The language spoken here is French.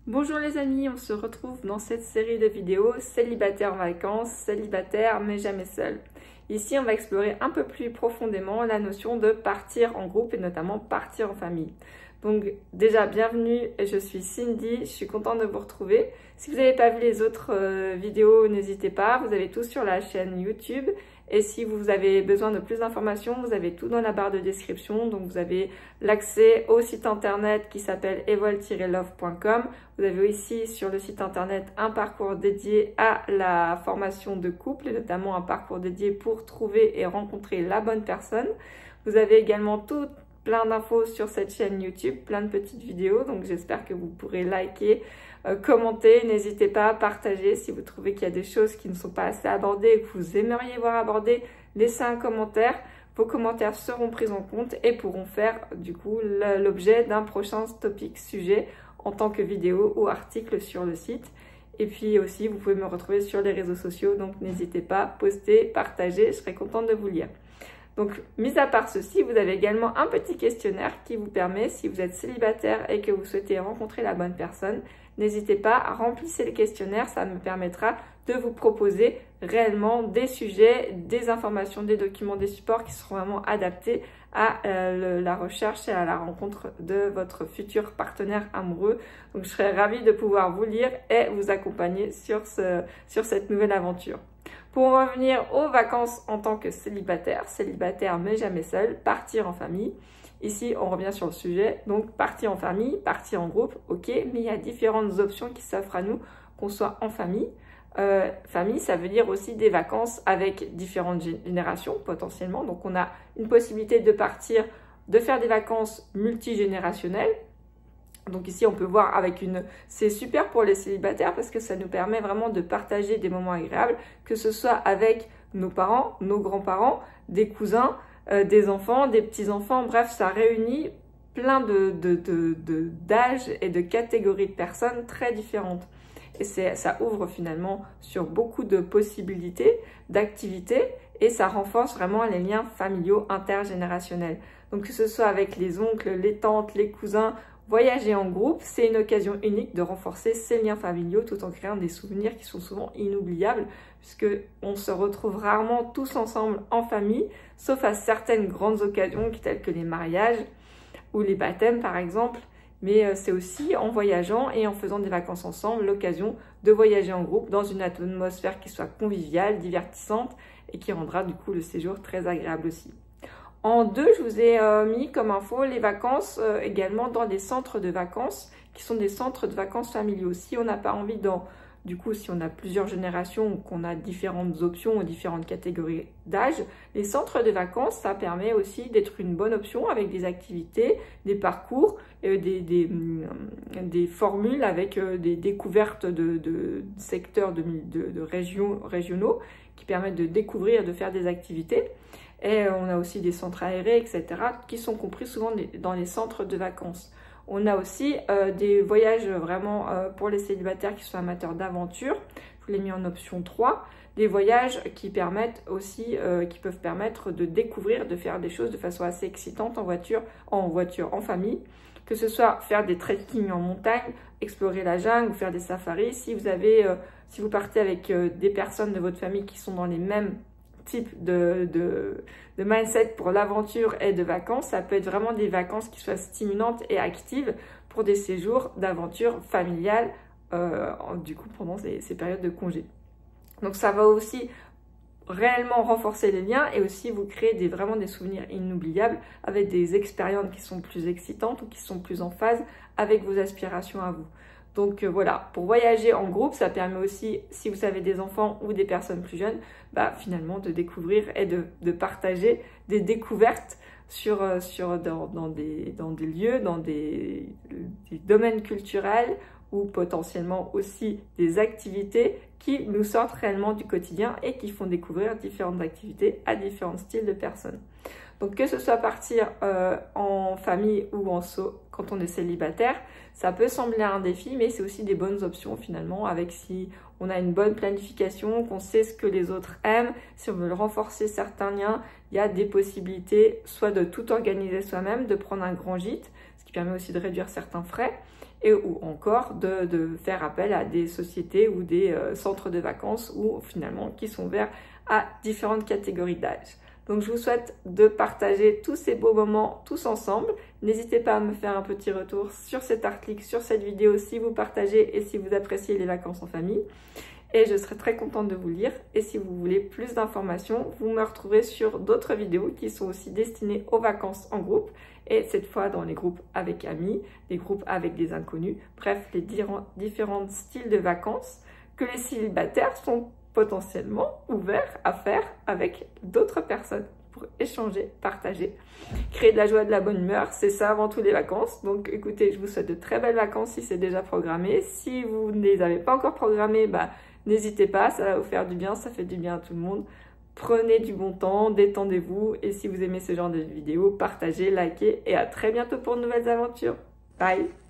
Bonjour les amis, on se retrouve dans cette série de vidéos célibataire en vacances, célibataire mais jamais seul. Ici, on va explorer un peu plus profondément la notion de partir en groupe et notamment partir en famille. Donc déjà, bienvenue, je suis Cindy, je suis contente de vous retrouver. Si vous n'avez pas vu les autres vidéos, n'hésitez pas, vous avez tout sur la chaîne YouTube. Et si vous avez besoin de plus d'informations, vous avez tout dans la barre de description. Donc vous avez l'accès au site internet qui s'appelle evol-love.com. Vous avez ici sur le site internet un parcours dédié à la formation de couple, et notamment un parcours dédié pour trouver et rencontrer la bonne personne. Vous avez également plein d'infos sur cette chaîne YouTube, plein de petites vidéos. Donc j'espère que vous pourrez liker, commenter, n'hésitez pas à partager si vous trouvez qu'il y a des choses qui ne sont pas assez abordées et que vous aimeriez voir abordées, laissez un commentaire. Vos commentaires seront pris en compte et pourront faire du coup l'objet d'un prochain topic sujet en tant que vidéo ou article sur le site. Et puis aussi, vous pouvez me retrouver sur les réseaux sociaux, donc n'hésitez pas, postez, partagez, je serai contente de vous lire. Donc, mis à part ceci, vous avez également un petit questionnaire qui vous permet, si vous êtes célibataire et que vous souhaitez rencontrer la bonne personne, n'hésitez pas à remplir le questionnaire, ça me permettra de vous proposer réellement des sujets, des informations, des documents, des supports qui seront vraiment adaptés à la recherche et à la rencontre de votre futur partenaire amoureux. Donc, je serai ravie de pouvoir vous lire et vous accompagner sur cette nouvelle aventure. Pour en revenir aux vacances en tant que célibataire mais jamais seul, partir en famille. Ici, on revient sur le sujet. Donc, partir en famille, partir en groupe, ok, mais il y a différentes options qui s'offrent à nous, qu'on soit en famille. Famille, ça veut dire aussi des vacances avec différentes générations potentiellement. Donc, on a une possibilité de partir, de faire des vacances multigénérationnelles. Donc ici, on peut voir c'est super pour les célibataires parce que ça nous permet vraiment de partager des moments agréables, que ce soit avec nos parents, nos grands-parents, des cousins, des enfants, des petits-enfants. Bref, ça réunit plein d'âges et de catégories de personnes très différentes. Et ça ouvre finalement sur beaucoup de possibilités, d'activités, et ça renforce vraiment les liens familiaux intergénérationnels. Donc que ce soit avec les oncles, les tantes, les cousins, voyager en groupe, c'est une occasion unique de renforcer ces liens familiaux tout en créant des souvenirs qui sont souvent inoubliables puisque on se retrouve rarement tous ensemble en famille, sauf à certaines grandes occasions telles que les mariages ou les baptêmes par exemple. Mais c'est aussi en voyageant et en faisant des vacances ensemble l'occasion de voyager en groupe dans une atmosphère qui soit conviviale, divertissante et qui rendra du coup le séjour très agréable aussi. En deux, je vous ai mis comme info les vacances également dans des centres de vacances qui sont des centres de vacances familiaux. Si on n'a pas envie si on a plusieurs générations ou qu'on a différentes options ou différentes catégories d'âge, les centres de vacances, ça permet aussi d'être une bonne option avec des activités, des parcours, des formules avec des découvertes de secteurs de régions régionaux qui permettent de découvrir, de faire des activités. Et on a aussi des centres aérés, etc., qui sont compris souvent dans les centres de vacances. On a aussi des voyages vraiment pour les célibataires qui sont amateurs d'aventure. Je vous l'ai mis en option 3. Des voyages qui permettent aussi, qui peuvent permettre de découvrir, de faire des choses de façon assez excitante en famille. Que ce soit faire des trekking en montagne, explorer la jungle ou faire des safaris. Si vous partez avec des personnes de votre famille qui sont dans les mêmes type de mindset pour l'aventure et de vacances, ça peut être vraiment des vacances qui soient stimulantes et actives pour des séjours d'aventure familiale du coup pendant ces périodes de congé. Donc ça va aussi réellement renforcer les liens et aussi vous créer vraiment des souvenirs inoubliables avec des expériences qui sont plus excitantes ou qui sont plus en phase avec vos aspirations à vous. Donc voilà, pour voyager en groupe, ça permet aussi, si vous avez des enfants ou des personnes plus jeunes, finalement de découvrir et de partager des découvertes dans des lieux, dans des domaines culturels ou potentiellement aussi des activités qui nous sortent réellement du quotidien et qui font découvrir différentes activités à différents styles de personnes. Donc que ce soit partir en famille ou en solo quand on est célibataire, ça peut sembler un défi, mais c'est aussi des bonnes options finalement, si on a une bonne planification, qu'on sait ce que les autres aiment, si on veut renforcer certains liens, il y a des possibilités soit de tout organiser soi-même, de prendre un grand gîte, ce qui permet aussi de réduire certains frais, ou encore de faire appel à des sociétés ou des centres de vacances ou finalement qui sont ouverts à différentes catégories d'âge. Donc je vous souhaite de partager tous ces beaux moments tous ensemble. N'hésitez pas à me faire un petit retour sur cet article, sur cette vidéo si vous partagez et si vous appréciez les vacances en famille. Et je serai très contente de vous lire. Et si vous voulez plus d'informations, vous me retrouverez sur d'autres vidéos qui sont aussi destinées aux vacances en groupe. Et cette fois dans les groupes avec amis, des groupes avec des inconnus. Bref, les différents styles de vacances que les célibataires sont potentiellement ouverts à faire avec d'autres personnes pour échanger, partager, créer de la joie, de la bonne humeur. C'est ça avant tout les vacances. Donc écoutez, je vous souhaite de très belles vacances si c'est déjà programmé. Si vous ne les avez pas encore programmées, n'hésitez pas, ça va vous faire du bien, ça fait du bien à tout le monde. Prenez du bon temps, détendez-vous et si vous aimez ce genre de vidéos, partagez, likez et à très bientôt pour de nouvelles aventures. Bye!